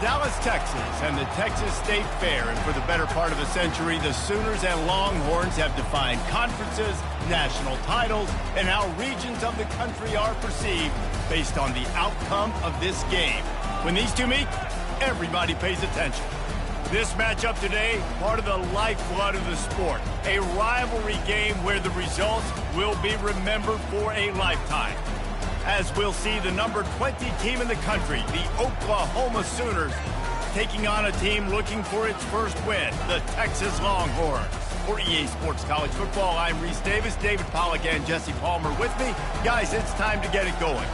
Dallas, Texas, and the Texas State Fair. And for the better part of a century, the Sooners and Longhorns have defined conferences, national titles, and how regions of the country are perceived based on the outcome of this game. When these two meet, everybody pays attention. This matchup today, part of the lifeblood of the sport. A rivalry game where the results will be remembered for a lifetime. As we'll see the number 20 team in the country, the Oklahoma Sooners, taking on a team looking for its first win, the Texas Longhorns. For EA Sports College Football, I'm Reese Davis, David Pollack, and Jesse Palmer with me. Guys, it's time to get it going.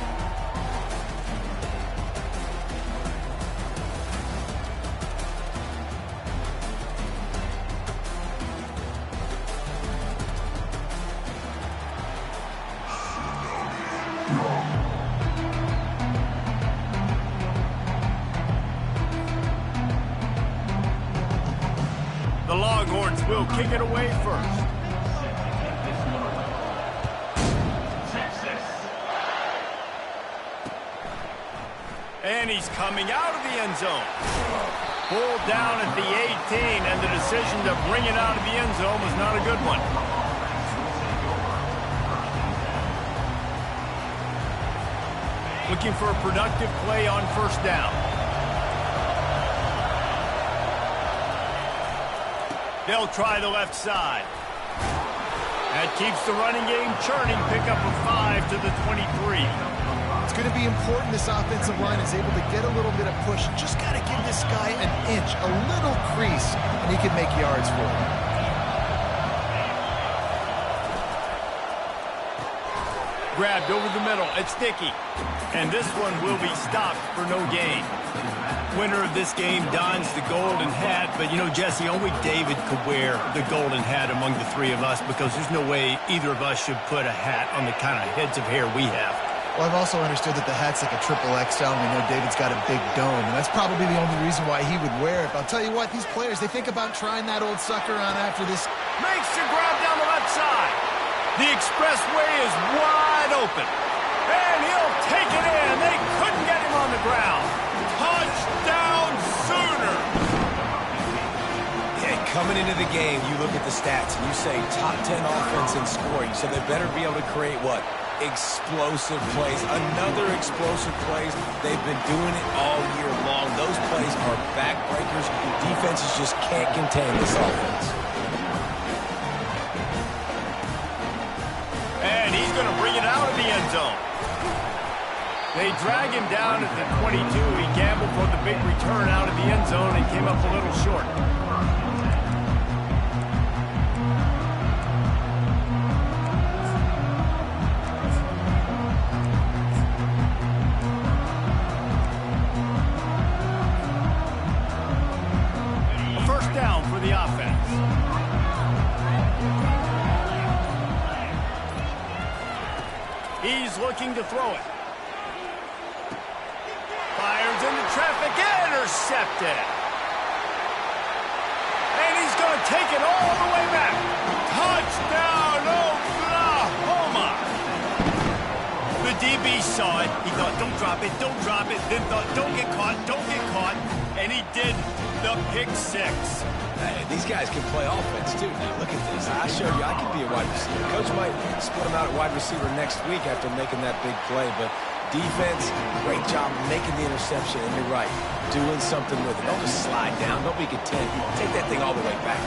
The Longhorns will kick it away first. And he's coming out of the end zone. Pulled down at the 18, and the decision to bring it out of the end zone was not a good one. Looking for a productive play on first down. They'll try the left side. That keeps the running game churning. Pick up a 5 to the 23. It's going to be important this offensive line is able to get a little bit of push. Just got to give this guy an inch, a little crease, and he can make yards for him. Grabbed over the middle. It's Dickey. And this one will be stopped for no gain. Winner of this game dons the golden hat, but you know, Jesse, only David could wear the golden hat among the three of us because there's no way either of us should put a hat on the kind of heads of hair we have. Well, I've also understood that the hat's like a triple XL, and we know David's got a big dome, and that's probably the only reason why he would wear it. But I'll tell you what, these players, they think about trying that old sucker on after this. Makes the grab down the left side. The expressway is wide open. And he'll take it in. They couldn't get him on the ground. Touchdown, Sooners! Yeah, coming into the game, you look at the stats, and you say top 10 offense in scoring, so they better be able to create what? Explosive plays. Another explosive plays. They've been doing it all year long. Those plays are backbreakers. Defenses just can't contain this offense. And he's going to bring it out of the end zone. They drag him down at the 22. He gambled for the big return out of the end zone and came up a little short. A first down for the offense. He's looking to throw it. Fires into traffic, intercepted. And he's going to take it all the way back. Touchdown, Oklahoma. The DB saw it. He thought, don't drop it, don't drop it. Then thought, don't get caught, don't get caught. And he did the pick six. Hey, these guys can play offense, too. Now, look at this. I showed you I could be a wide receiver. Coach might split him out at wide receiver next week after making that big play, but defense, great job making the interception, and you're right, doing something with it. Don't just slide down. Don't be content. Take that thing all the way back.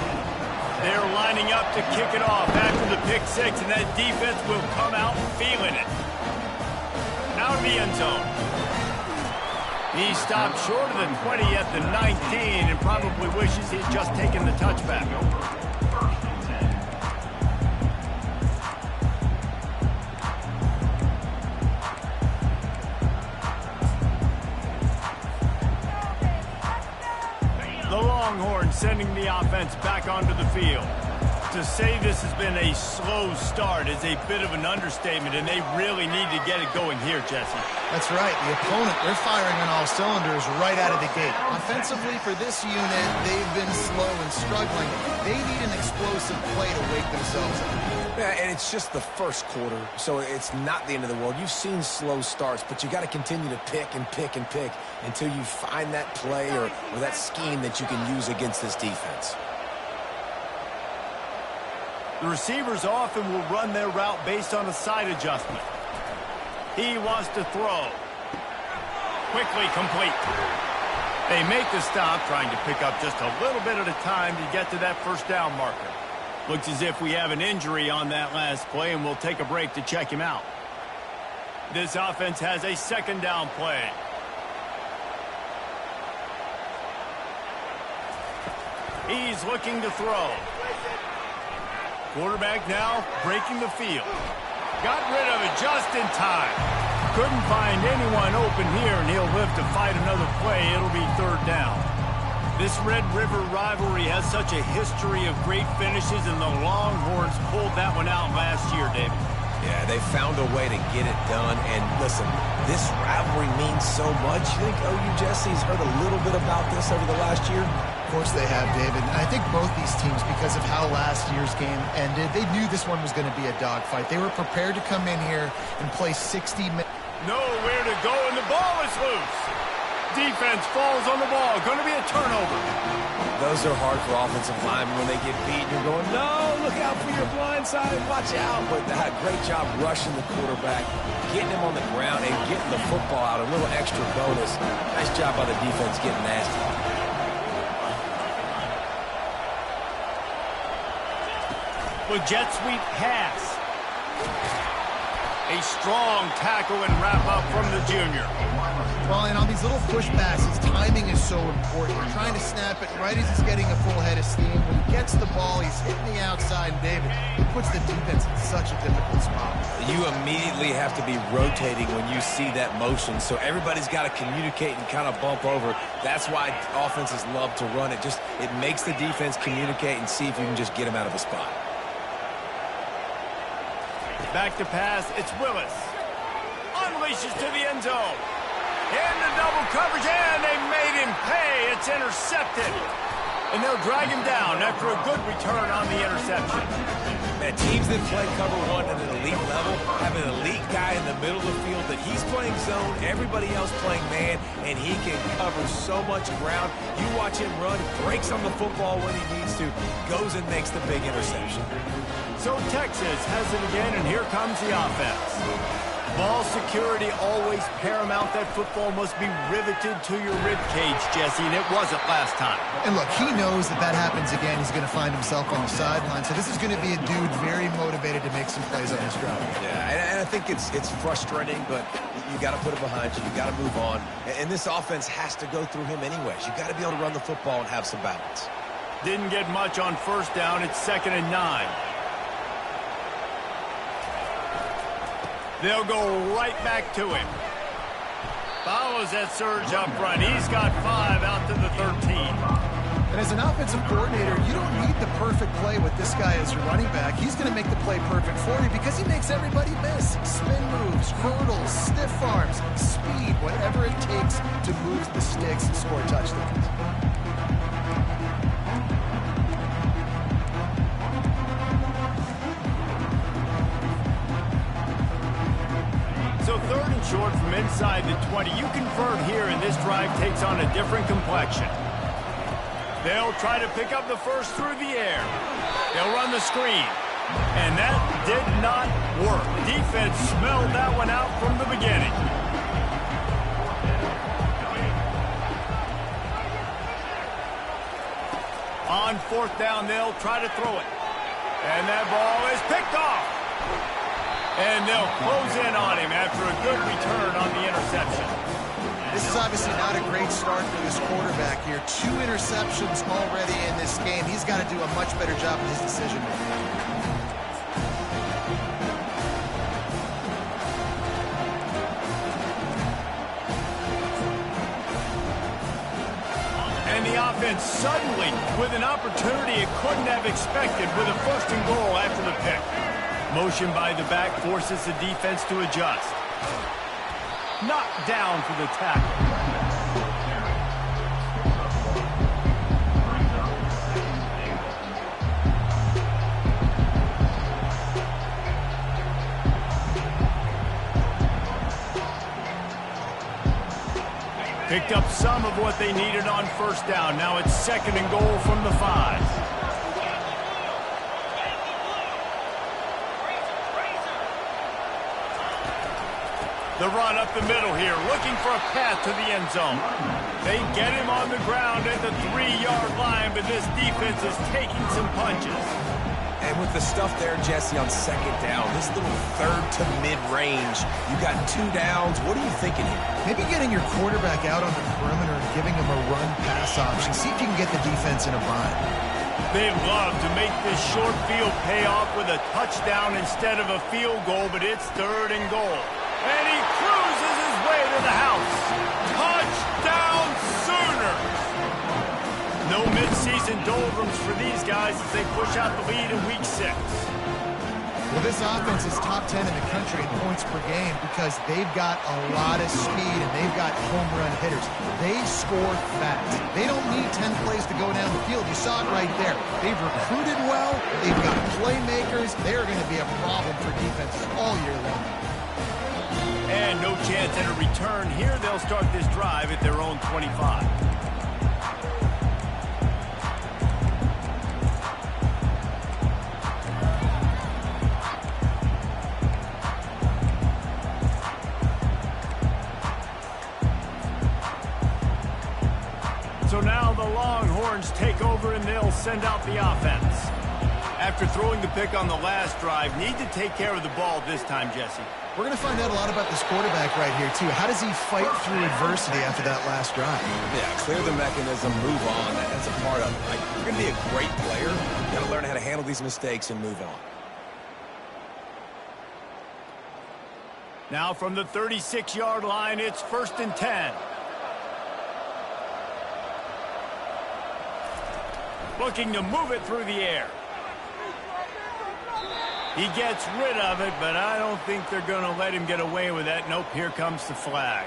They're lining up to kick it off after the pick six, and that defense will come out feeling it. Out of the end zone. He stopped short of the 20 at the 19 and probably wishes he'd just taken the touchback. The Longhorns sending the offense back onto the field. To say this has been a slow start is a bit of an understatement, and they really need to get it going here, Jesse. That's right. The opponent, they're firing on all cylinders right out of the gate. Offensively, for this unit, they've been slow and struggling. They need an explosive play to wake themselves up. Yeah, and it's just the first quarter, so it's not the end of the world. You've seen slow starts, but you got to continue to pick and pick and pick until you find that play or that scheme that you can use against this defense. The receivers often will run their route based on a side adjustment. He wants to throw. Quickly complete. They make the stop, trying to pick up just a little bit at a time to get to that first down marker. Looks as if we have an injury on that last play, and we'll take a break to check him out. This offense has a second down play. He's looking to throw. Quarterback now breaking the field. Got rid of it just in time. Couldn't find anyone open here, and he'll live to fight another play. It'll be third down. This Red River rivalry has such a history of great finishes, and the Longhorns pulled that one out last year, David. Yeah, they found a way to get it done. And listen, this rivalry means so much. You think OU Jesse's heard a little bit about this over the last year? Of course they have, David. And I think both these teams, because of how last year's game ended, they knew this one was going to be a dogfight. They were prepared to come in here and play 60 minutes. Nowhere to go, and the ball is loose. Defense falls on the ball. Going to be a turnover. Those are hard for offensive linemen when they get beat. You're going, no, look out for your blind side. Watch out. But they had a great job rushing the quarterback, getting him on the ground, and getting the football out. A little extra bonus. Nice job by the defense getting nasty. With jet sweep pass. A strong tackle and wrap up from the junior. Well, and on these little push passes, timing is so important. You're trying to snap it right as he's getting a full head of steam. When he gets the ball, he's hitting the outside, and David, he puts the defense in such a difficult spot. You immediately have to be rotating when you see that motion, so everybody's got to communicate and kind of bump over. That's why offenses love to run it. It makes the defense communicate and see if you can just get them out of a spot. Back to pass, it's Willis. Unleashes to the end zone. Into double coverage, and they made him pay. It's intercepted. And they'll drag him down after a good return on the interception. Man, teams that play cover one at an elite level have an elite guy in the middle of the field that he's playing zone, everybody else playing man, and he can cover so much ground. You watch him run, breaks on the football when he needs to, goes and makes the big interception. So Texas has it again, and here comes the offense. Ball security always paramount. That football must be riveted to your rib cage, Jesse, and it wasn't last time. And look, he knows that happens again. He's going to find himself on the sideline. So this is going to be a dude very motivated to make some plays on this drive. Yeah, and I think it's frustrating, but you got to put it behind you. You got to move on. And this offense has to go through him anyways. You got to be able to run the football and have some balance. Didn't get much on first down. It's 2nd and 9. They'll go right back to him. Follows that surge up front. He's got 5 out to the 13. And as an offensive coordinator, you don't need the perfect play with this guy as your running back. He's going to make the play perfect for you because he makes everybody miss. Spin moves, hurdles, stiff arms, speed, whatever it takes to move the sticks and score touchdowns. So 3rd and short from inside the 20. You convert here, and this drive takes on a different complexion. They'll try to pick up the first through the air. They'll run the screen. And that did not work. Defense smelled that one out from the beginning. On 4th down, they'll try to throw it. And that ball is picked off. And they'll close in on him after a good return on the interception. This is obviously not a great start for this quarterback here. 2 interceptions already in this game. He's got to do a much better job of his decision making. And the offense suddenly with an opportunity it couldn't have expected with a 1st and goal after the pick. Motion by the back forces the defense to adjust. Knocked down for the tackle. Picked up some of what they needed on first down. Now it's 2nd and goal from the 5. The run up the middle here, looking for a path to the end zone. They get him on the ground at the 3-yard line, but this defense is taking some punches. And with the stuff there, Jesse, on 2nd down, this little 3rd to mid-range, you got 2 downs. What are you thinking here? Maybe getting your quarterback out on the perimeter and giving him a run-pass option. See if you can get the defense in a bind. They'd love to make this short field pay off with a touchdown instead of a field goal, but it's 3rd and goal. And he cruises his way to the house. Touchdown Sooners! No midseason doldrums for these guys as they push out the lead in Week 6. Well, this offense is top 10 in the country in points per game because they've got a lot of speed and they've got home run hitters. They score fast. They don't need 10 plays to go down the field. You saw it right there. They've recruited well. They've got playmakers. They're going to be a problem for defenses all year long. And no chance at a return here. They'll start this drive at their own 25. So now the Longhorns take over and they'll send out the offense. After throwing the pick on the last drive, need to take care of the ball this time, Jesse. We're going to find out a lot about this quarterback right here, too. How does he fight through adversity after that last drive? Yeah, clear the mechanism, move on. That's a part of it. Like, you're going to be a great player. You got to learn how to handle these mistakes and move on. Now from the 36-yard line, it's 1st and 10. Looking to move it through the air. He gets rid of it, but I don't think they're going to let him get away with that. Nope, here comes the flag.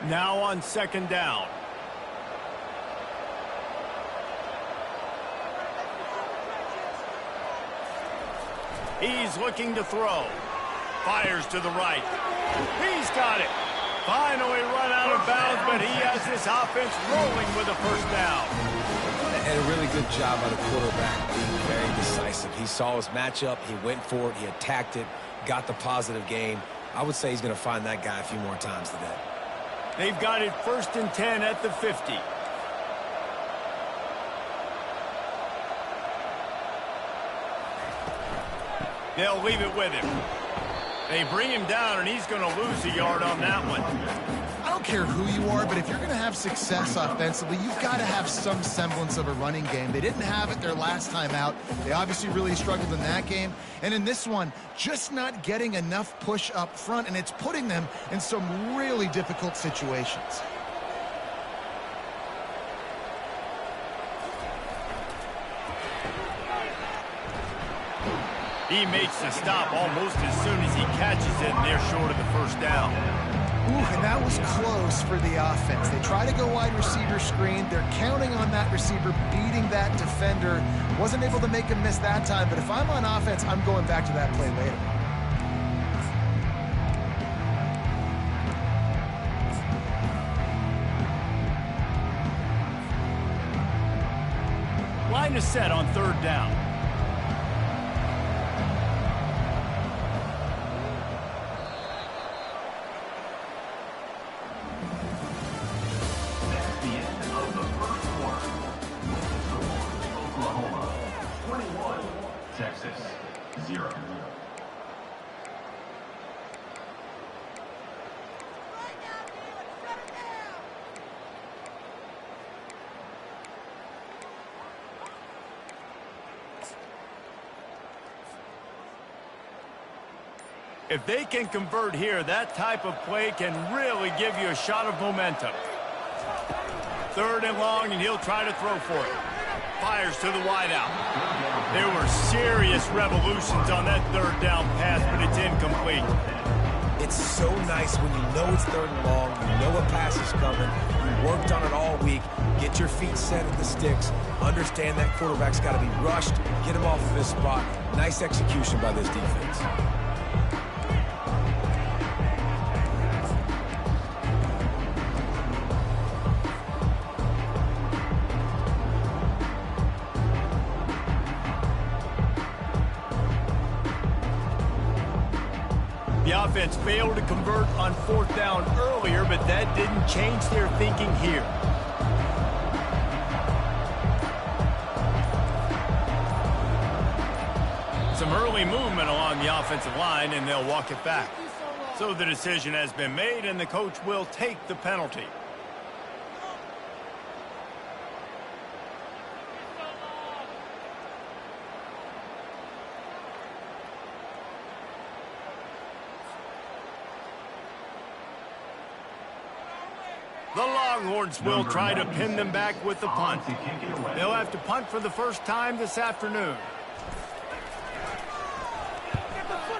Now on 2nd down. He's looking to throw. Fires to the right. He's got it. Finally run out of bounds, but he has this offense rolling with a 1st down. And a really good job by the quarterback being very decisive. He saw his matchup. He went for it. He attacked it. Got the positive gain. I would say he's going to find that guy a few more times today. They've got it 1st and 10 at the 50. They'll leave it with him. They bring him down, and he's going to lose a yard on that one. I don't care who you are, but if you're going to have success offensively, you've got to have some semblance of a running game. They didn't have it their last time out. They obviously really struggled in that game. And in this one, just not getting enough push up front, and it's putting them in some really difficult situations. He makes the stop almost as soon as he catches it, and they're short of the 1st down. Ooh, and that was close for the offense. They try to go wide receiver screen. They're counting on that receiver beating that defender. Wasn't able to make him miss that time, but if I'm on offense, I'm going back to that play later. Line is set on 3rd down. Texas, 0. If they can convert here, that type of play can really give you a shot of momentum. 3rd and long, and he'll try to throw for it. Fires to the wideout. There were serious revolutions on that 3rd down pass, but it's incomplete. It's so nice when you know it's 3rd and long, you know a pass is coming, you worked on it all week. Get your feet set at the sticks. Understand that quarterback's got to be rushed. Get him off of his spot. Nice execution by this defense. The offense failed to convert on 4th down earlier, but that didn't change their thinking here. Some early movement along the offensive line, and they'll walk it back. So the decision has been made, and the coach will take the penalty. The Longhorns will try to pin them back with the punt. They'll have to punt for the first time this afternoon.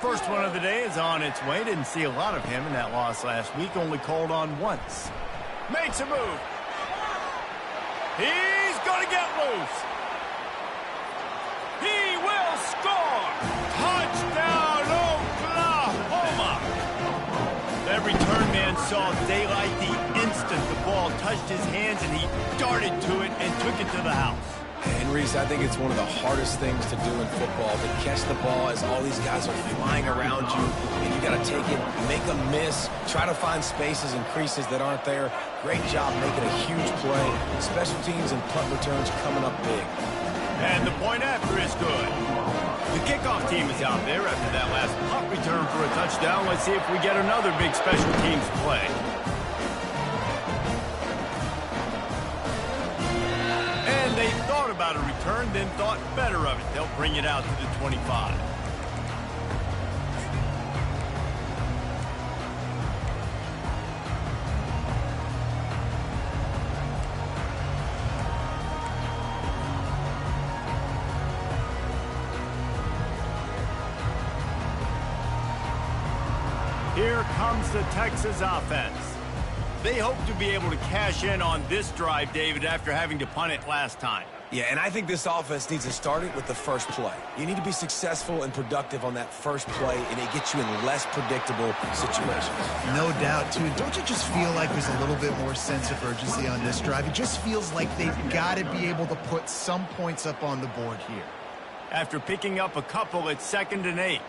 First one of the day is on its way. Didn't see a lot of him in that loss last week. Only called on once. Makes a move. He's going to get loose. He will score. Touchdown, Oklahoma. That return man saw daylight the instant the ball touched his hands, and he darted to it and took it to the house. And Reese, I think it's one of the hardest things to do in football, to catch the ball as all these guys are flying around you, and you got to take it, make them miss, try to find spaces and creases that aren't there. Great job making a huge play. Special teams and punt returns coming up big. And the point after is good. The kickoff team is out there after that last punt return for a touchdown. Let's see if we get another big special teams play. And they thought about a return, then thought better of it. They'll bring it out to the 25. Here comes the Texas offense. They hope to be able to cash in on this drive, David, after having to punt it last time. Yeah, and I think this offense needs to start it with the first play. You need to be successful and productive on that first play, and it gets you in less predictable situations. No doubt, too. Don't you just feel like there's a little bit more sense of urgency on this drive? It just feels like they've got to be able to put some points up on the board here. After picking up a couple, it's 2nd and 8.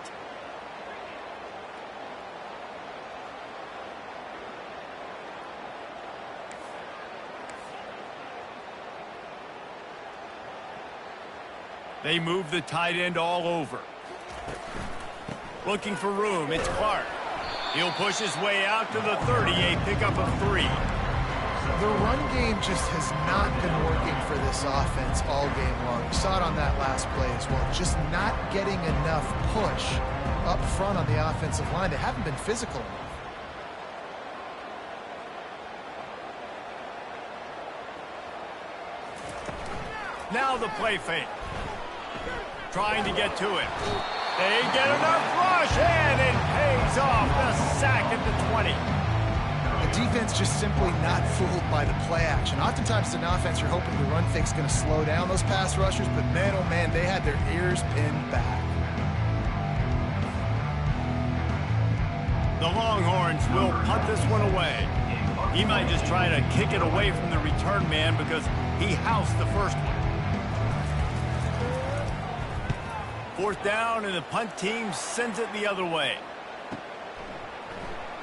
They move the tight end all over. Looking for room, it's Clark. He'll push his way out to the 38, pickup of 3. The run game just has not been working for this offense all game long. We saw it on that last play as well. Just not getting enough push up front on the offensive line. They haven't been physical enough. Now the play fake. Trying to get to it. They get enough rush, and it pays off. The sack at the 20. The defense just simply not fooled by the play action. Oftentimes in offense, you're hoping the run fake's going to slow down those pass rushers, but man, oh man, they had their ears pinned back. The Longhorns will punt this one away. He might just try to kick it away from the return man because he housed the first one. 4th down, and the punt team sends it the other way.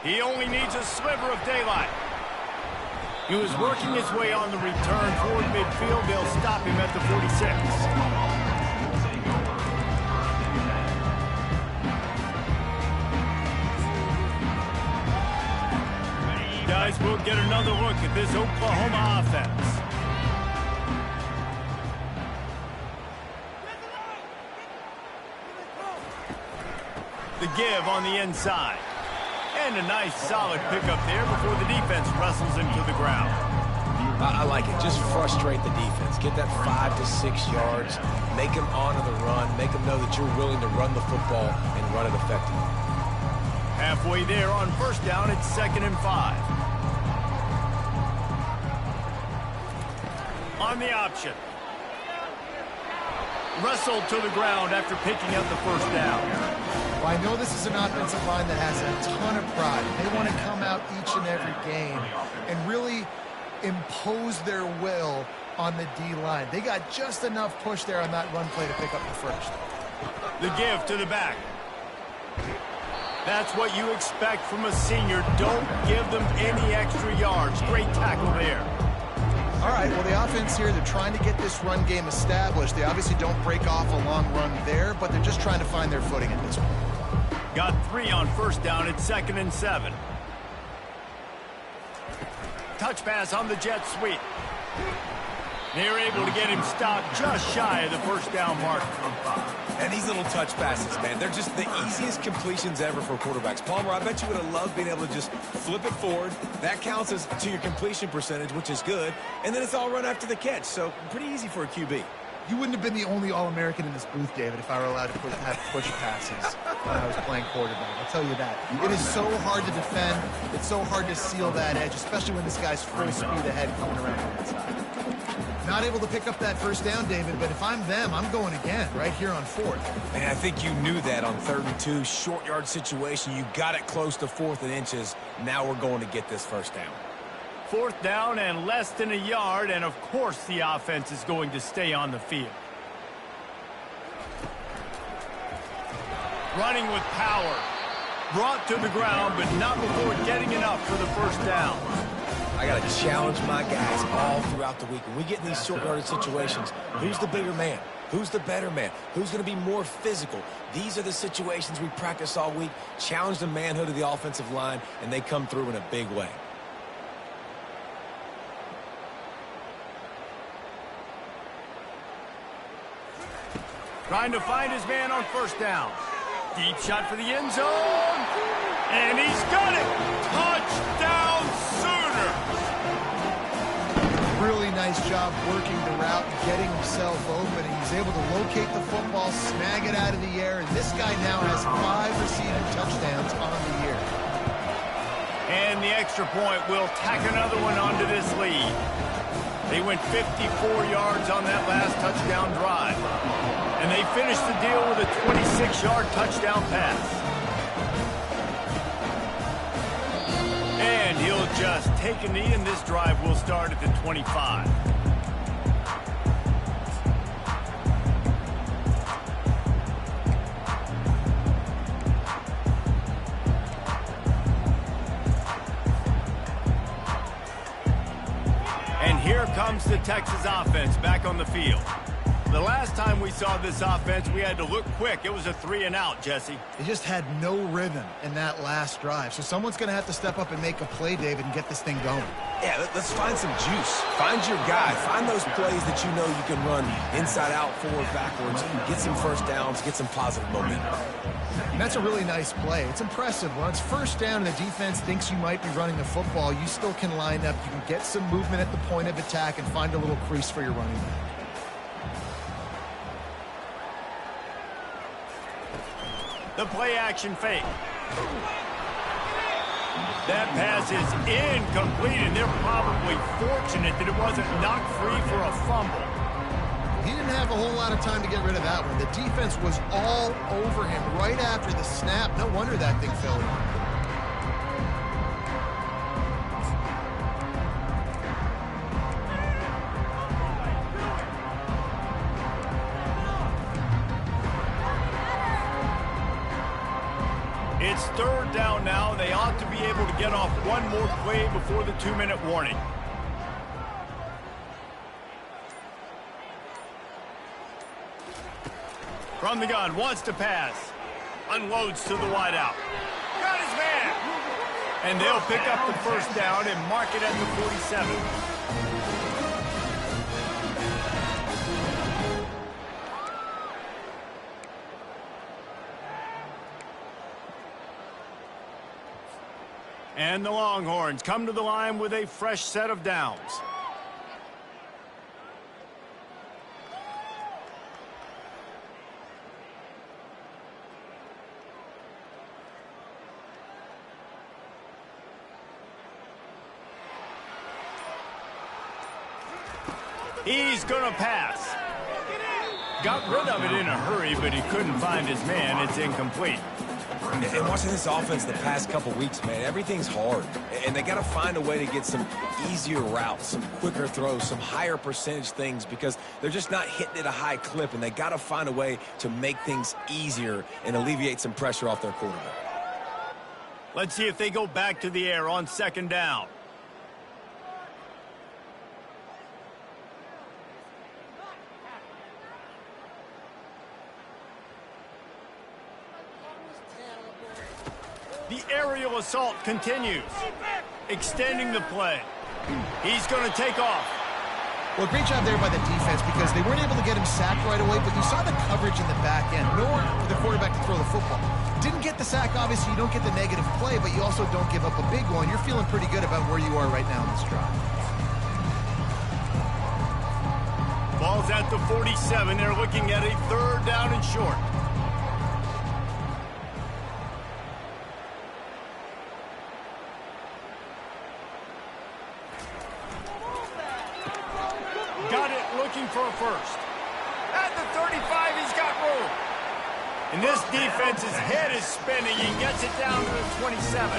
He only needs a sliver of daylight. He was working his way on the return toward midfield. They'll stop him at the 46. Guys, we'll get another look at this Oklahoma offense. The give on the inside. And a nice solid pickup there before the defense wrestles him to the ground. I like it. Just frustrate the defense. Get that 5 to 6 yards. Make them honor the run. Make them know that you're willing to run the football and run it effectively. Halfway there on 1st down, it's 2nd and 5. on the option. Wrestled to the ground after picking up the first down. Well, I know this is an offensive line that has a ton of pride. They want to come out each and every game and really impose their will on the D-line. They got just enough push there on that run play to pick up the first. The give to the back. That's what you expect from a senior. Don't give them any extra yards. Great tackle there. All right, well, the offense here, they're trying to get this run game established. They obviously don't break off a long run there, but they're just trying to find their footing at this point. Got 3 on first down at 2nd and 7. Touch pass on the jet sweep. They're able to get him stopped just shy of the first down mark. And these little touch passes, man, they're just the easiest completions ever for quarterbacks. Palmer, I bet you would have loved being able to just flip it forward. That counts as to your completion percentage, which is good. And then it's all run after the catch, so pretty easy for a QB. You wouldn't have been the only All-American in this booth, David, if I were allowed to have push passes when I was playing quarterback. I'll tell you that. It is so hard to defend. It's so hard to seal that edge, especially when this guy's full speed ahead coming around the inside. Not able to pick up that first down, David, but if I'm them, I'm going again right here on 4th. And I think you knew that on 3rd and 2, short yard situation. You got it close to 4th and inches. Now we're going to get this first down. 4th down and less than a yard, and of course the offense is going to stay on the field. Running with power. Brought to the ground, but not before getting enough for the first down. I got to challenge my guys all throughout the week. When we get in these short-yarded situations, who's the bigger man? Who's the better man? Who's going to be more physical? These are the situations we practice all week. Challenge the manhood of the offensive line, and they come through in a big way. Trying to find his man on first down. Deep shot for the end zone. And he's got it. Touchdown Sooners. Really nice job working the route and getting himself open. And he's able to locate the football, snag it out of the air. And this guy now has 5 receiving touchdowns on the year. And the extra point will tack another one onto this lead. They went 54 yards on that last touchdown drive. And they finished the deal with a 26-yard touchdown pass. And he'll just take a knee, and this drive will start at the 25. And here comes the Texas offense back on the field. The last time we saw this offense, we had to look quick. It was a 3-and-out, Jesse. They just had no rhythm in that last drive. So someone's going to have to step up and make a play, David, and get this thing going. Yeah, let's find some juice. Find your guy. Find those plays that you know you can run inside out, forward, backwards. Get some first downs. Get some positive momentum. And that's a really nice play. It's impressive. When it's first down and the defense thinks you might be running the football, you still can line up. You can get some movement at the point of attack and find a little crease for your running back. The play-action fake. That pass is incomplete, and they're probably fortunate that it wasn't knocked free for a fumble. He didn't have a whole lot of time to get rid of that one. The defense was all over him right after the snap. No wonder that thing fell in. It's 3rd down now. They ought to be able to get off one more play before the 2-minute warning. From the gun, wants to pass. Unloads to the wideout. Got his man! And they'll pick up the first down and mark it at the 47. And the Longhorns come to the line with a fresh set of downs. He's going to pass. Got rid of it in a hurry, but he couldn't find his man. It's incomplete. And watching this offense the past couple weeks, man, everything's hard. And they got to find a way to get some easier routes, some quicker throws, some higher percentage things because they're just not hitting at a high clip, and they got to find a way to make things easier and alleviate some pressure off their quarterback. Let's see if they go back to the air on second down. The aerial assault continues, extending the play. He's going to take off. Well, great job there by the defense because they weren't able to get him sacked right away, but you saw the coverage in the back end. Nowhere for the quarterback to throw the football. Didn't get the sack, obviously. You don't get the negative play, but you also don't give up a big one. You're feeling pretty good about where you are right now in this drive. Ball's at the 47. They're looking at a third down and short. Got it, looking for a first. At the 35, he's got room. And this defense's head is spinning. He gets it down to the 27.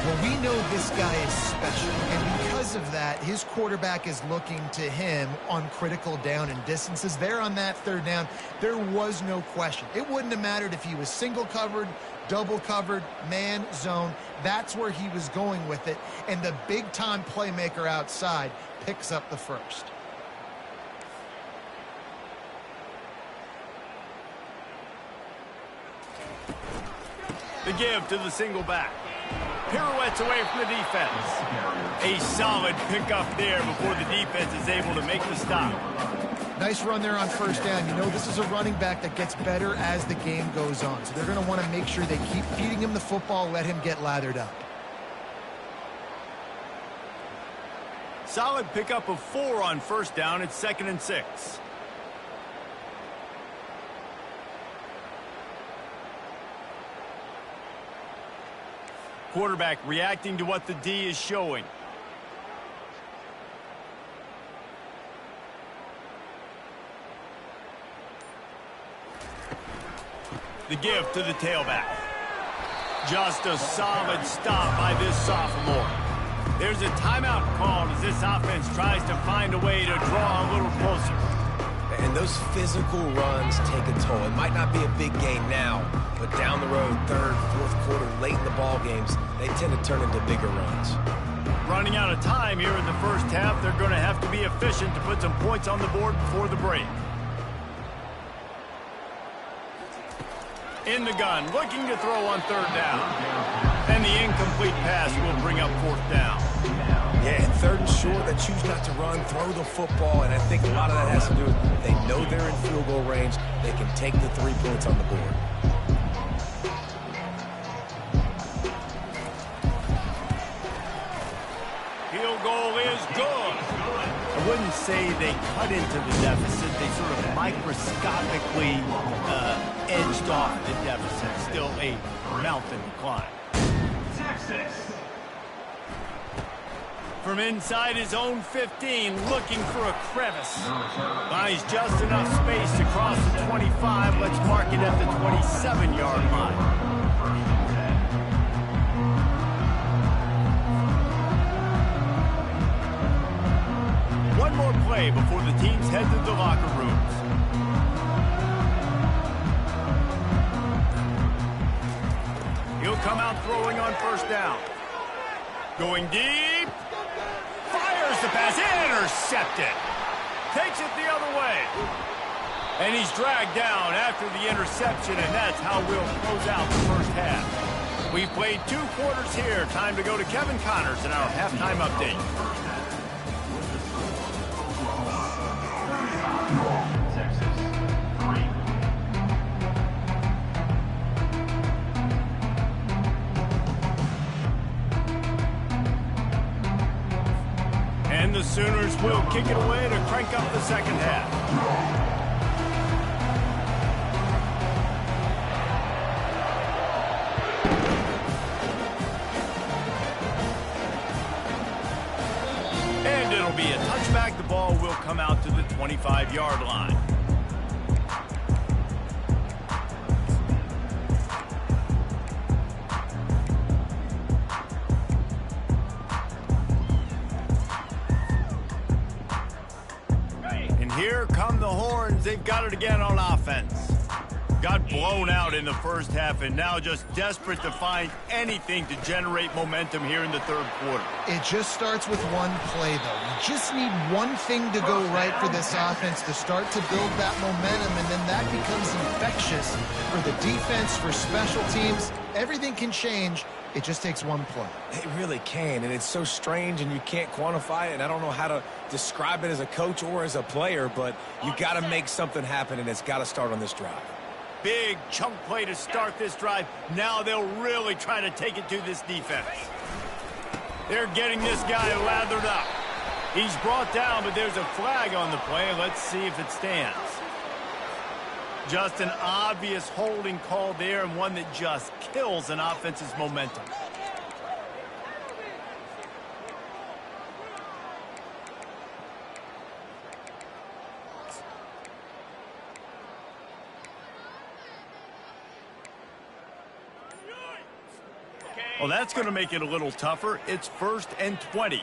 Well, we know this guy is special, and because of that, his quarterback is looking to him on critical down and distances. There on that third down, there was no question. It wouldn't have mattered if he was single covered, double covered, man, zone. That's where he was going with it, and the big-time playmaker outside picks up the first. The give to the single back. Pirouettes away from the defense. A solid pickup there before the defense is able to make the stop. Nice run there on first down. You know, this is a running back that gets better as the game goes on. So they're going to want to make sure they keep feeding him the football, let him get lathered up. Solid pickup of 4 on first down. It's 2nd and 6. Quarterback reacting to what the D is showing. The give to the tailback. Just a solid stop by this sophomore. There's a timeout called as this offense tries to find a way to draw a little closer. And those physical runs take a toll. It might not be a big game now, but down the road, third, fourth quarter, late in the ball games, they tend to turn into bigger runs. Running out of time here in the first half, they're going to have to be efficient to put some points on the board before the break. In the gun, looking to throw on third down. And the incomplete pass will bring up fourth down. Yeah, and third and short, they choose not to run, throw the football, and I think a lot of that has to do with they know they're in field goal range. They can take the 3 points on the board. Field goal is good. I wouldn't say they cut into the deficit. They sort of microscopically edged off the deficit. Still a mountain to climb. Texas. From inside his own 15, looking for a crevice. Buys just enough space to cross the 25. Let's mark it at the 27-yard line. One more play before the teams head to the locker rooms. He'll come out throwing on first down. Going deep. Fires the pass. Intercepted. Takes it the other way. And he's dragged down after the interception, and that's how we'll close out the first half. We've played 2 quarters here. Time to go to Kevin Connors in our halftime update. And the Sooners will kick it away to crank up the second half. And it'll It'll be a touchback. The ball will come out to the 25-yard line. And here come the Horns. They've got it again on offense. Got blown out in the first half and now just desperate to find anything to generate momentum here in the third quarter. It just starts with one play, though. You just need one thing to go right for this offense to start to build that momentum, and then that becomes infectious for the defense, for special teams. Everything can change. It just takes one play. It really can, and it's so strange, and you can't quantify it, and I don't know how to describe it as a coach or as a player, but you got to make something happen, and it's got to start on this drive. Big chunk play to start this drive. Now they'll really try to take it to this defense. They're getting this guy lathered up. He's brought down, but there's a flag on the play. Let's see if it stands. Just an obvious holding call there, and one that just kills an offense's momentum. Well, that's going to make it a little tougher. It's 1st and 20.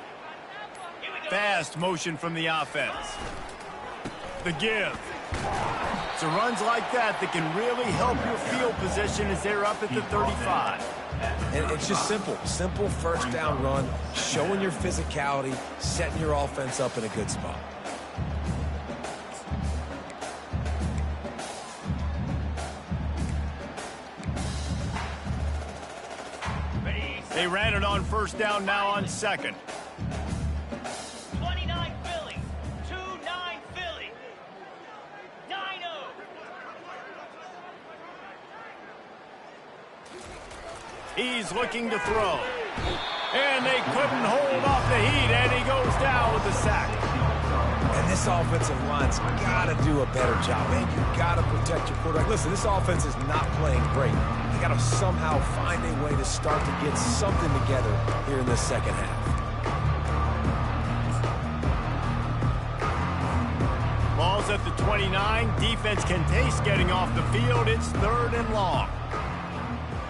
Fast motion from the offense. The give. So runs like that can really help your field position as they're up at the 35. And it's just simple. Simple first down run, showing your physicality, setting your offense up in a good spot. They ran it on first down, now on second. 29 Philly. 2-9 Philly. 9-0. He's looking to throw. And they couldn't hold off the heat, and he goes down with the sack. And this offensive line's got to do a better job, man. You got to protect your quarterback. Listen, this offense is not playing great. They got to somehow find a way to start to get something together here in this second half. Ball's at the 29. Defense can taste getting off the field. It's 3rd and long.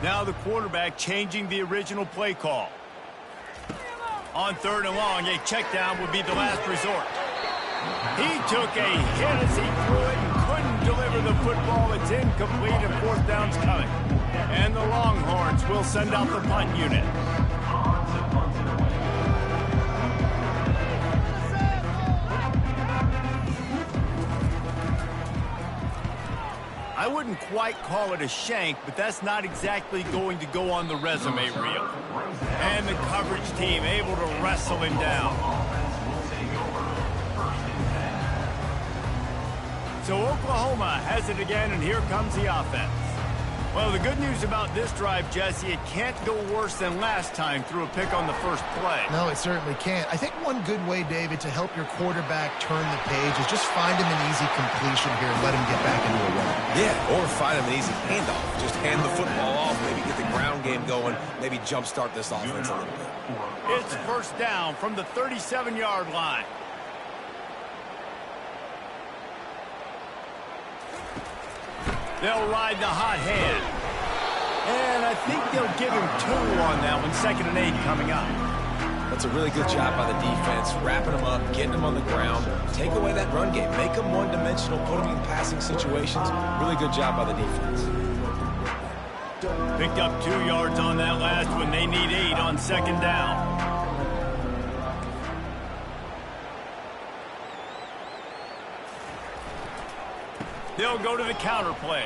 Now the quarterback changing the original play call. On 3rd and long, a check down would be the last resort. He took a hit as he threw it and couldn't deliver the football. It's incomplete and 4th down's coming. And the Longhorns will send out the punt unit. I wouldn't quite call it a shank, but that's not exactly going to go on the resume reel. And the coverage team able to wrestle him down. So Oklahoma has it again, and here comes the offense. Well, the good news about this drive, Jesse, it can't go worse than last time through a pick on the first play. No, it certainly can't. I think one good way, David, to help your quarterback turn the page is just find him an easy completion here and let him get back into a run. Yeah, or find him an easy handoff. Just hand the football off, maybe get the ground game going, maybe jumpstart this offense a little bit. It's first down from the 37-yard line. They'll ride the hot hand. And I think they'll give him 2 on that one. 2nd and 8 coming up. That's a really good job by the defense, wrapping them up, getting them on the ground. Take away that run game. Make them one-dimensional, put them in passing situations. Really good job by the defense. Picked up 2 yards on that last one. They need 8 on 2nd down. They'll go to the counter play.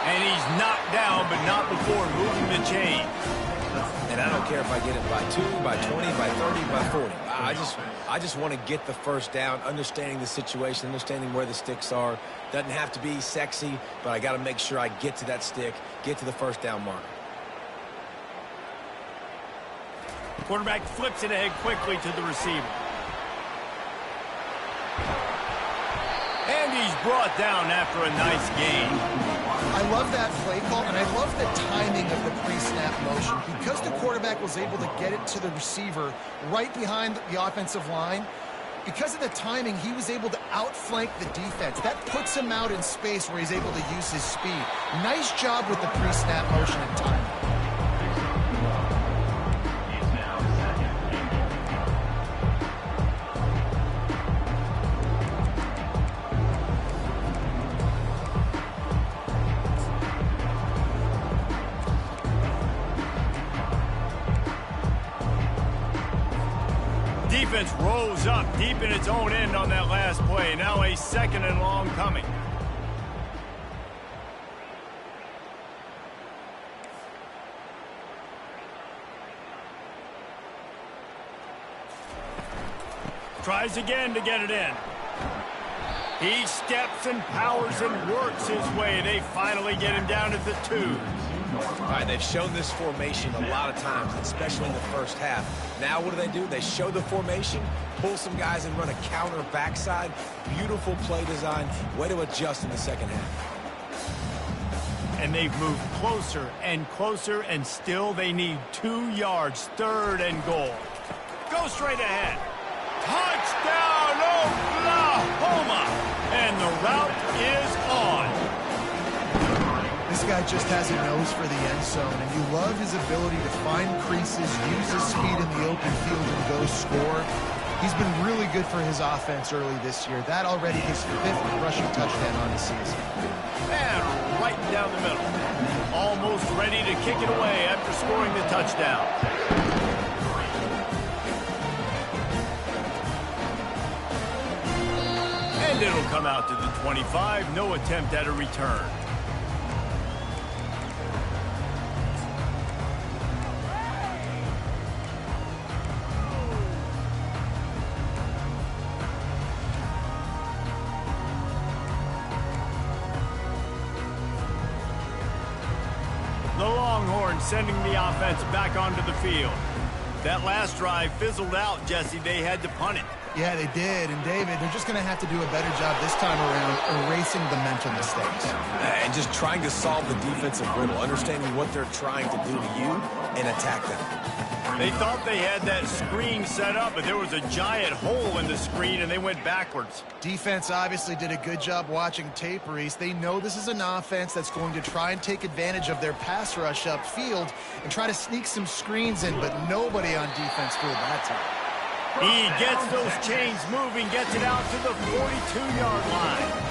And he's knocked down, but not before moving the chain. And I don't care if I get it by 2, by 20, by 30, by 40. I just want to get the first down, understanding the situation, understanding where the sticks are. Doesn't have to be sexy, but I got to make sure I get to that stick, get to the first down mark. Quarterback flips it ahead quickly to the receiver. And he's brought down after a nice gain. I love that play call, and I love the timing of the pre-snap motion. Because the quarterback was able to get it to the receiver right behind the offensive line, because of the timing, he was able to outflank the defense. That puts him out in space where he's able to use his speed. Nice job with the pre-snap motion and timing. Defense rose up deep in its own end on that last play. Now a 2nd and long coming. Tries again to get it in. He steps and powers and works his way. They finally get him down at the 2. All right, they've shown this formation a lot of times, especially in the first half. Now what do? They show the formation, pull some guys and run a counter backside. Beautiful play design. Way to adjust in the second half. And they've moved closer and closer, and still they need 2 yards. 3rd and goal. Go straight ahead. Touchdown, Oklahoma! And the route is on. This guy just has a nose for the end zone, and you love his ability to find creases, use his speed in the open field, and go score. He's been really good for his offense early this year. That already his 5th rushing touchdown on the season. And right down the middle. Almost ready to kick it away after scoring the touchdown. And it'll come out to the 25. No attempt at a return. The Longhorns sending the offense back onto the field. That last drive fizzled out, Jesse. They had to punt it. Yeah, they did. And, David, they're just going to have to do a better job this time around erasing the mental mistakes. And just trying to solve the defensive riddle, understanding what they're trying to do to you and attack them. They thought they had that screen set up, but there was a giant hole in the screen, and they went backwards. Defense obviously did a good job watching tape, Reese. They know this is an offense that's going to try and take advantage of their pass rush upfield and try to sneak some screens in, but nobody on defense fooled that time. He gets those chains moving, gets it out to the 42-yard line.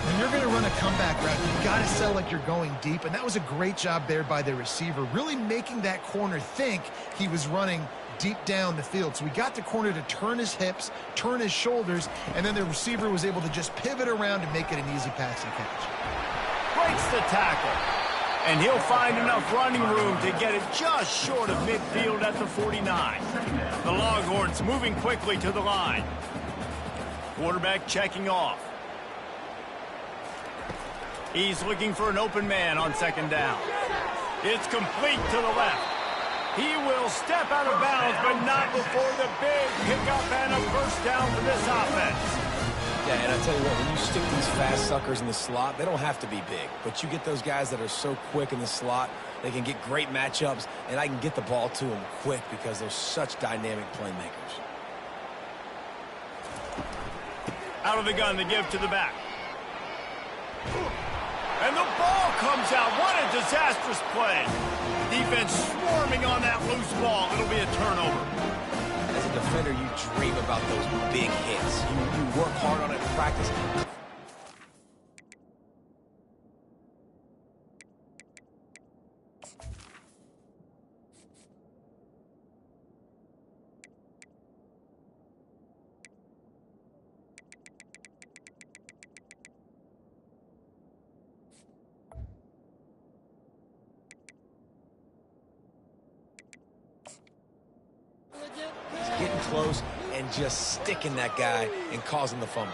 When you're going to run a comeback route, you've got to sell like you're going deep, and that was a great job there by the receiver, really making that corner think he was running deep down the field. So we got the corner to turn his hips, turn his shoulders, and then the receiver was able to just pivot around and make it an easy pass and catch. Breaks the tackle, and he'll find enough running room to get it just short of midfield at the 49. The Longhorns moving quickly to the line. Quarterback checking off. He's looking for an open man on 2nd down. It's complete to the left. He will step out of bounds, but not before the big pickup and a first down for this offense. Yeah, and I tell you what, when you stick these fast suckers in the slot, they don't have to be big. But you get those guys that are so quick in the slot, they can get great matchups, and I can get the ball to them quick because they're such dynamic playmakers. Out of the gun, the give to the back. And the ball comes out. What a disastrous play. Defense swarming on that loose ball. It'll be a turnover. As a defender, you dream about those big hits. You work hard on it in practice. Getting close and just sticking that guy and causing the fumble.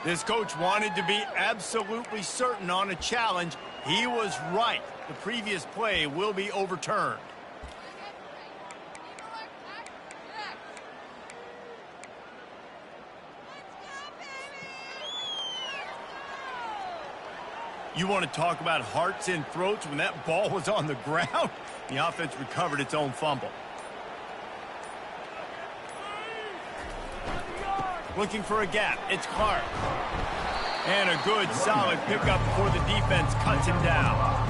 This coach wanted to be absolutely certain on a challenge. He was right. The previous play will be overturned. You want to talk about hearts and throats when that ball was on the ground? The offense recovered its own fumble. Looking for a gap. It's Clark. And a good, solid pickup before the defense cuts him down.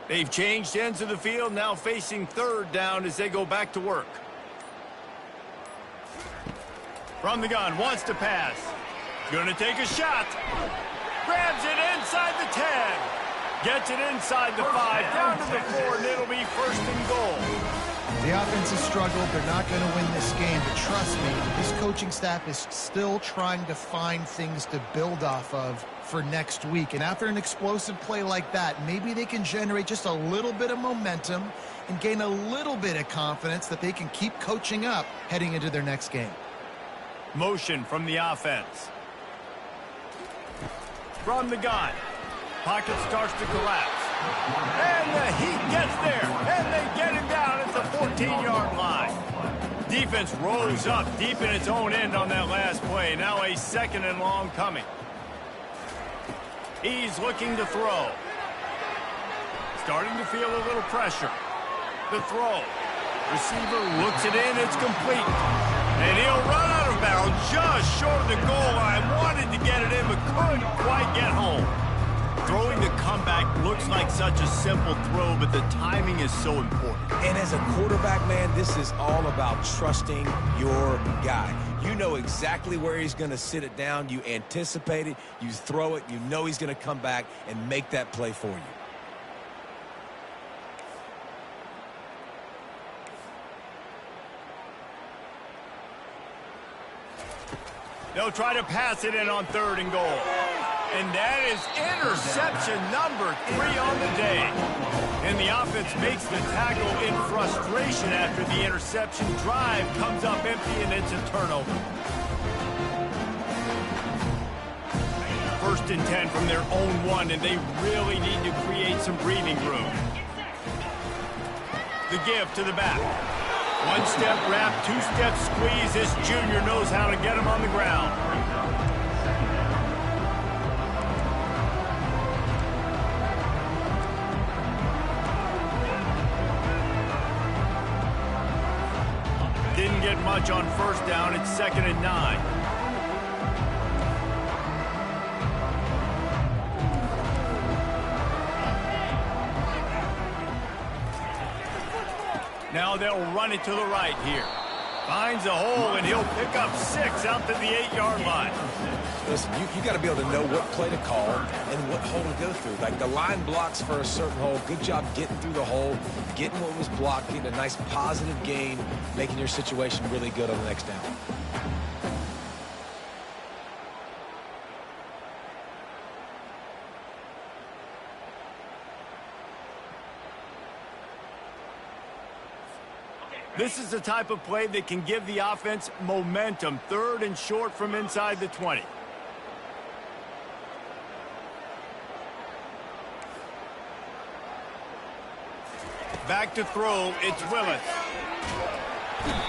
They've changed ends of the field, now facing third down as they go back to work. From the gun, wants to pass. Gonna take a shot. Grabs it inside the 10. Gets it inside the 5, down to the 4, and it'll be first and goal. The offense has struggled. They're not going to win this game, but trust me, this coaching staff is still trying to find things to build off of for next week. And after an explosive play like that, maybe they can generate just a little bit of momentum and gain a little bit of confidence that they can keep coaching up heading into their next game. Motion from the offense. From the gun. Pocket starts to collapse. And the Heat gets there. And they get him down at the 14-yard line. Defense rose up deep in its own end on that last play. Now a second and long coming. He's looking to throw. Starting to feel a little pressure. The throw. Receiver looks it in. It's complete. And he'll run out of bounds just short of the goal line. Wanted to get it in, but couldn't quite get home. Throwing the comeback looks like such a simple throw, but the timing is so important. And as a quarterback, man, this is all about trusting your guy. You know exactly where he's going to sit it down. You anticipate it. You throw it. You know he's going to come back and make that play for you. They'll try to pass it in on third and goal. And that is interception number 3 on the day. And the offense makes the tackle in frustration after the interception. Drive comes up empty, and it's a turnover. First and 10 from their own 1, and they really need to create some breathing room. The give to the back. One-step wrap, two-step squeeze. This junior knows how to get him on the ground. Didn't get much on first down. It's 2nd and 9. Now they'll run it to the right here. Finds a hole, and he'll pick up 6 out to the 8-yard line. Listen, you got to be able to know what play to call and what hole to go through. Like the line blocks for a certain hole. Good job getting through the hole, getting what was blocked, getting a nice positive gain, making your situation really good on the next down. This is the type of play that can give the offense momentum. 3rd and short from inside the 20. Back to throw, it's Willis.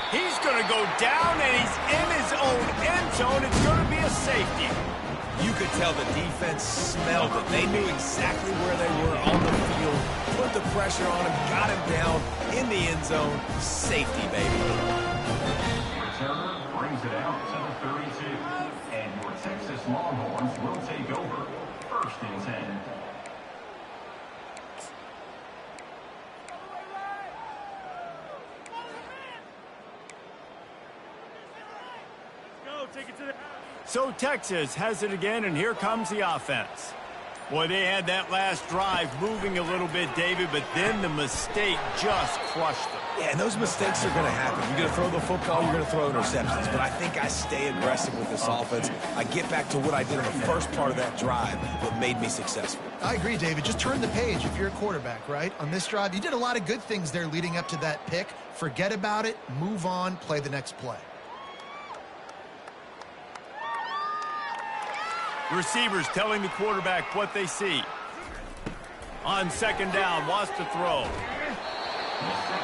He's going to go down, and he's in his own end zone. It's going to be a safety. You could tell the defense smelled it. They knew exactly where they were on the field, put the pressure on him, got him down in the end zone. Safety, baby. Returner brings it out to the 32. And your Texas Longhorns will take over. 1st and 10. So Texas has it again, and here comes the offense. Boy, they had that last drive moving a little bit, David, but then the mistake just crushed them. Yeah, and those mistakes are going to happen. You're going to throw the football, you're going to throw interceptions. But I think I stay aggressive with this offense. I get back to what I did in the first part of that drive, what made me successful. I agree, David. Just turn the page if you're a quarterback, right? On this drive, you did a lot of good things there leading up to that pick. Forget about it, move on, play the next play. Receivers telling the quarterback what they see. On second down, wants to throw.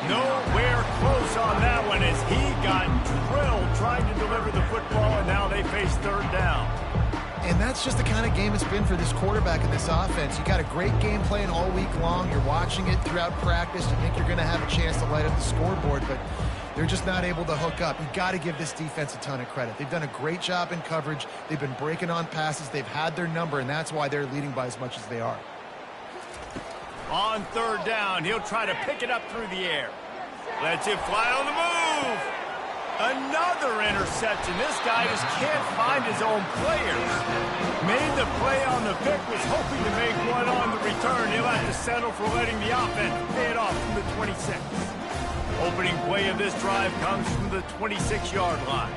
Nowhere close on that one as he got drilled trying to deliver the football, and now they face third down. And that's just the kind of game it's been for this quarterback in this offense. You got a great game plan all week long. You're watching it throughout practice. You think you're going to have a chance to light up the scoreboard, but they're just not able to hook up. You got to give this defense a ton of credit. They've done a great job in coverage. They've been breaking on passes. They've had their number, and that's why they're leading by as much as they are. On third down, he'll try to pick it up through the air. Lets it fly on the move. Another interception. This guy just can't find his own players. Made the play on the pick, was hoping to make one on the return. He'll have to settle for letting the offense pay it off from the 26. Opening play of this drive comes from the 26-yard line.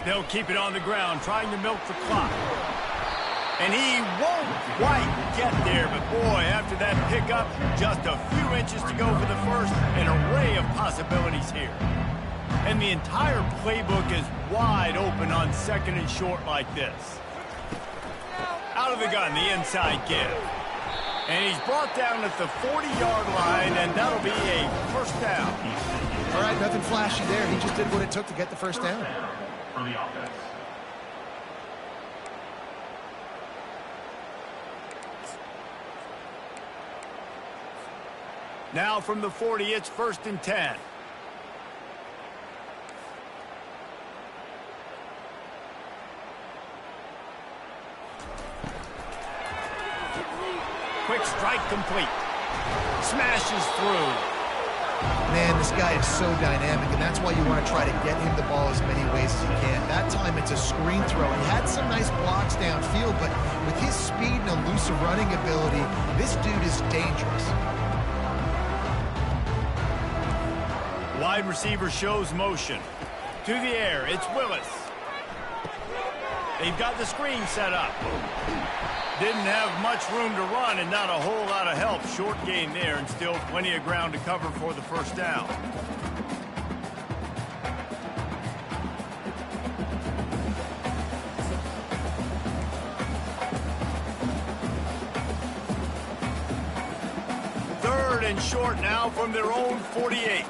They'll keep it on the ground, trying to milk the clock. And he won't quite get there, but boy, after that pickup, just a few inches to go for the first, an array of possibilities here. And the entire playbook is wide open on second and short like this. Out of the gun, the inside give. And he's brought down at the 40-yard line, and that'll be a first down. All right, nothing flashy there. He just did what it took to get the first down. For the offense. Now from the 40, it's 1st and 10. Quick strike complete. Smashes through. Man, this guy is so dynamic, and that's why you want to try to get him the ball as many ways as you can. That time, it's a screen throw. He had some nice blocks downfield, but with his speed and elusive running ability, this dude is dangerous. Wide receiver shows motion. To the air, it's Willis. They've got the screen set up. Didn't have much room to run and not a whole lot of help. Short gain there and still plenty of ground to cover for the first down. Third and short now from their own 48.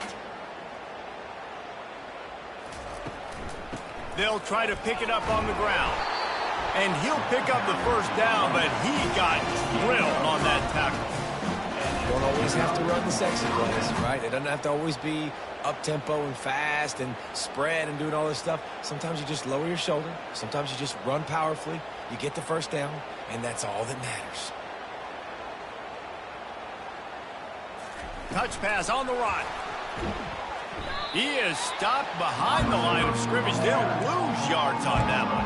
They'll try to pick it up on the ground. And he'll pick up the first down, but he got drilled on that tackle. You don't always have to run the sexy plays, right? It doesn't have to always be up-tempo and fast and spread and doing all this stuff. Sometimes you just lower your shoulder. Sometimes you just run powerfully. You get the first down, and that's all that matters. Touch pass on the run. He is stopped behind the line of scrimmage. They'll lose yards on that one.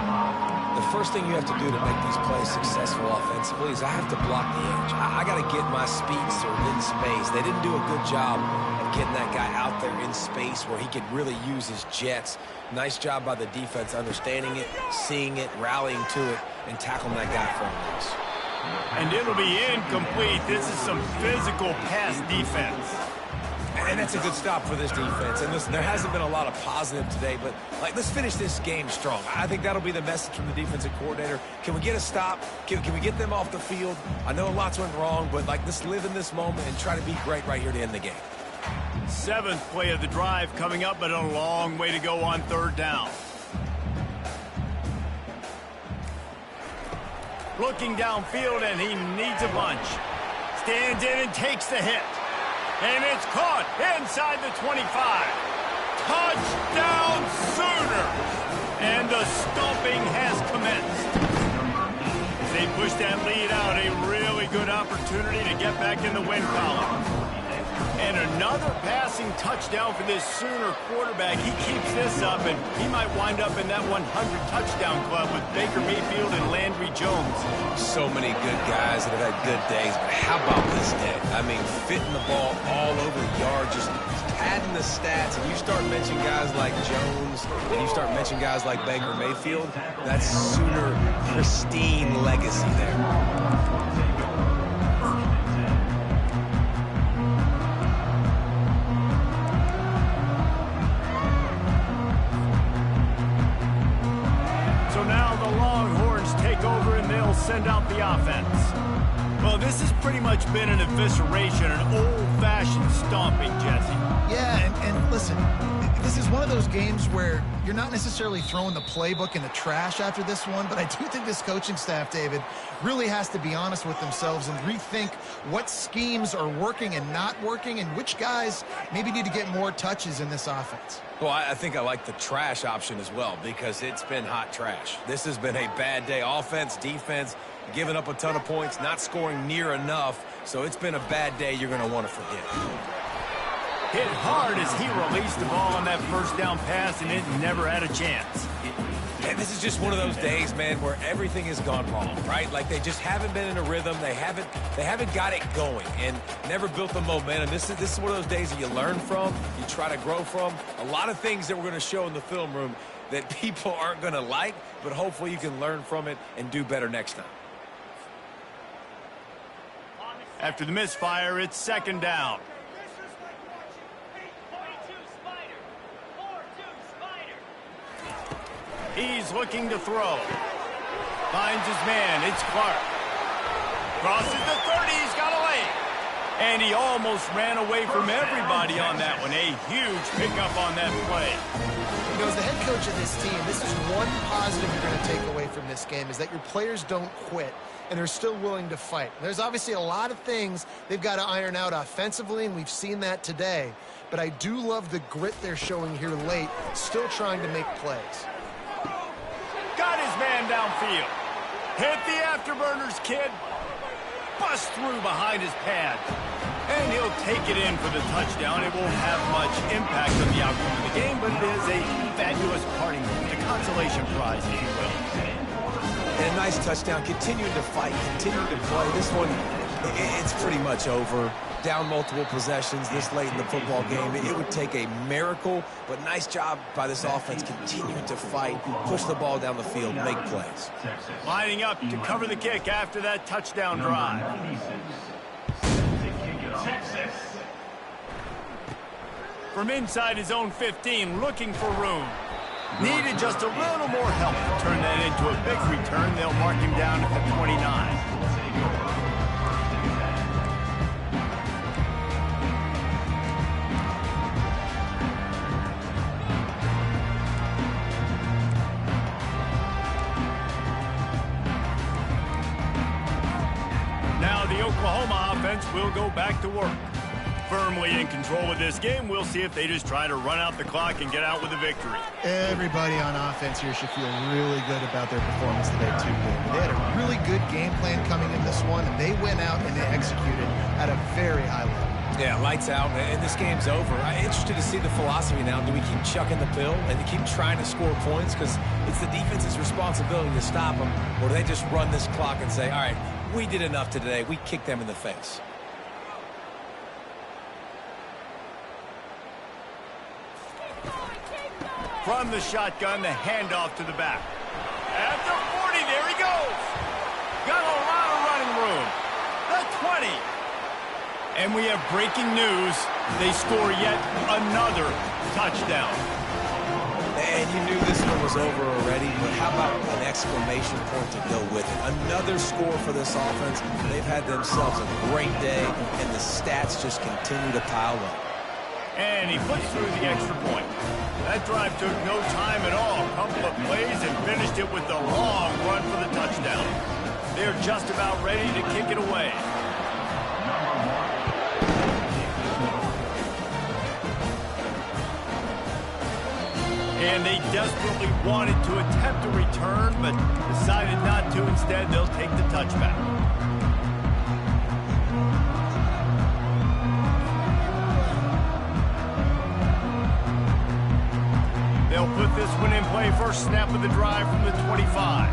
The first thing you have to do to make these plays successful offensively is I have to block the edge. I got to get my speedster in space. They didn't do a good job of getting that guy out there in space where he could really use his jets. Nice job by the defense understanding it, seeing it, rallying to it, and tackling that guy for a loss. And it'll be incomplete. This is some physical pass defense. And that's a good stop for this defense. And listen, there hasn't been a lot of positive today, but let's finish this game strong. I think that'll be the message from the defensive coordinator. Can we get a stop? Can we get them off the field? I know lots went wrong, but let's live in this moment and try to be great right here to end the game. 7th play of the drive coming up, but a long way to go on third down. Looking downfield, and he needs a bunch. Stands in and takes the hit. And it's caught inside the 25. Touchdown Sooners! And the stomping has commenced. As they push that lead out, a really good opportunity to get back in the win column. And another passing touchdown for this Sooner quarterback. He keeps this up, and he might wind up in that 100 touchdown club with Baker Mayfield and Landry Jones. So many good guys that have had good days, but how about this day? I mean, fitting the ball all over the yard, just padding the stats, and you start mentioning guys like Jones, and you start mentioning guys like Baker Mayfield, that's Sooner pristine legacy there. Send out the offense. Well, this has pretty much been an evisceration, an old-fashioned stomping, Jesse. Yeah, and listen, this is one of those games where you're not necessarily throwing the playbook in the trash after this one, but I do think this coaching staff, David, really has to be honest with themselves and rethink what schemes are working and not working and which guys maybe need to get more touches in this offense. Well, I think I like the trash option as well because it's been hot trash. This has been a bad day. Offense, defense, giving up a ton of points, not scoring near enough. So it's been a bad day you're going to want to forget. Hit hard as he released the ball on that first down pass, and it never had a chance. And this is just one of those days, man, where everything has gone wrong, right? Like they just haven't been in a rhythm. They haven't got it going and never built the momentum. This is one of those days that you learn from, you try to grow from. A lot of things that we're going to show in the film room that people aren't going to like, but hopefully you can learn from it and do better next time. After the misfire, it's second down. He's looking to throw. Finds his man. It's Clark. Crosses the 30. He's got a lane. And he almost ran away from everybody on that one. A huge pickup on that play. You know, as the head coach of this team, this is one positive you're going to take away from this game is that your players don't quit and they're still willing to fight. There's obviously a lot of things they've got to iron out offensively, and we've seen that today. But I do love the grit they're showing here late, still trying to make plays. Got his man downfield. Hit the afterburners, kid. Bust through behind his pad. And he'll take it in for the touchdown. It won't have much impact on the outcome of the game, but it is a fabulous parting gift, a consolation prize, if you will. And a nice touchdown. Continuing to fight, continuing to play. This one, it's pretty much over. Down multiple possessions this late in the football game. It would take a miracle, but nice job by this offense continuing to fight, push the ball down the field, make plays. Lining up to cover the kick after that touchdown drive. From inside his own 15, looking for room. Needed just a little more help to turn that into a big return. They'll mark him down at the 29. Oklahoma offense will go back to work. Firmly in control of this game, we'll see if they just try to run out the clock and get out with a victory. Everybody on offense here should feel really good about their performance today, too. They had a really good game plan coming in this one, and they went out and they executed at a very high level. Yeah, lights out, and this game's over. I'm interested to see the philosophy now. Do we keep chucking the pill and keep trying to score points? Because it's the defense's responsibility to stop them, or do they just run this clock and say, all right, we did enough today. We kicked them in the face. From the shotgun, the handoff to the back. At the 40, there he goes. Got a lot of running room. The 20. And we have breaking news. They score yet another touchdown. And you knew this one was over already, but how about an exclamation point to go with it? Another score for this offense. They've had themselves a great day, and the stats just continue to pile up. And he puts through the extra point. That drive took no time at all. A couple of plays and finished it with a long run for the touchdown. They're just about ready to kick it away. And they desperately wanted to attempt a return, but decided not to. Instead, they'll take the touchback. They'll put this one in play first snap of the drive from the 25.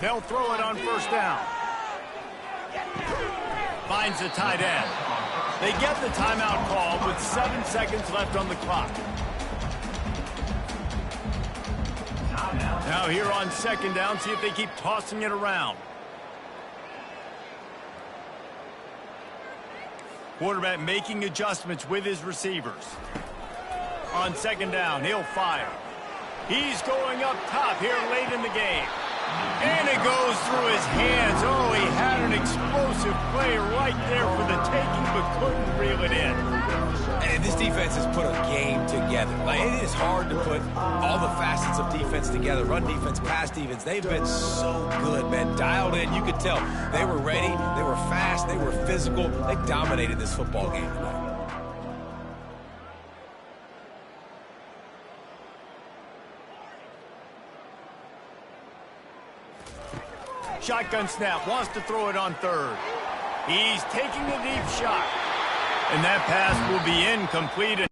They'll throw it on first down. Finds the tight end. They get the timeout call with 7 seconds left on the clock. Now here on second down, see if they keep tossing it around. Quarterback making adjustments with his receivers. On second down, he'll fire. He's going up top here late in the game. And it goes through his hands. Oh, he had an explosive play right there for the taking, but couldn't reel it in. And this defense has put a game together. Like, it is hard to put all the facets of defense together. Run defense, pass defense. They've been so good, man. Dialed in. You could tell they were ready. They were fast. They were physical. They dominated this football game tonight. Shotgun snap, wants to throw it on third. He's taking a deep shot. And that pass will be incomplete,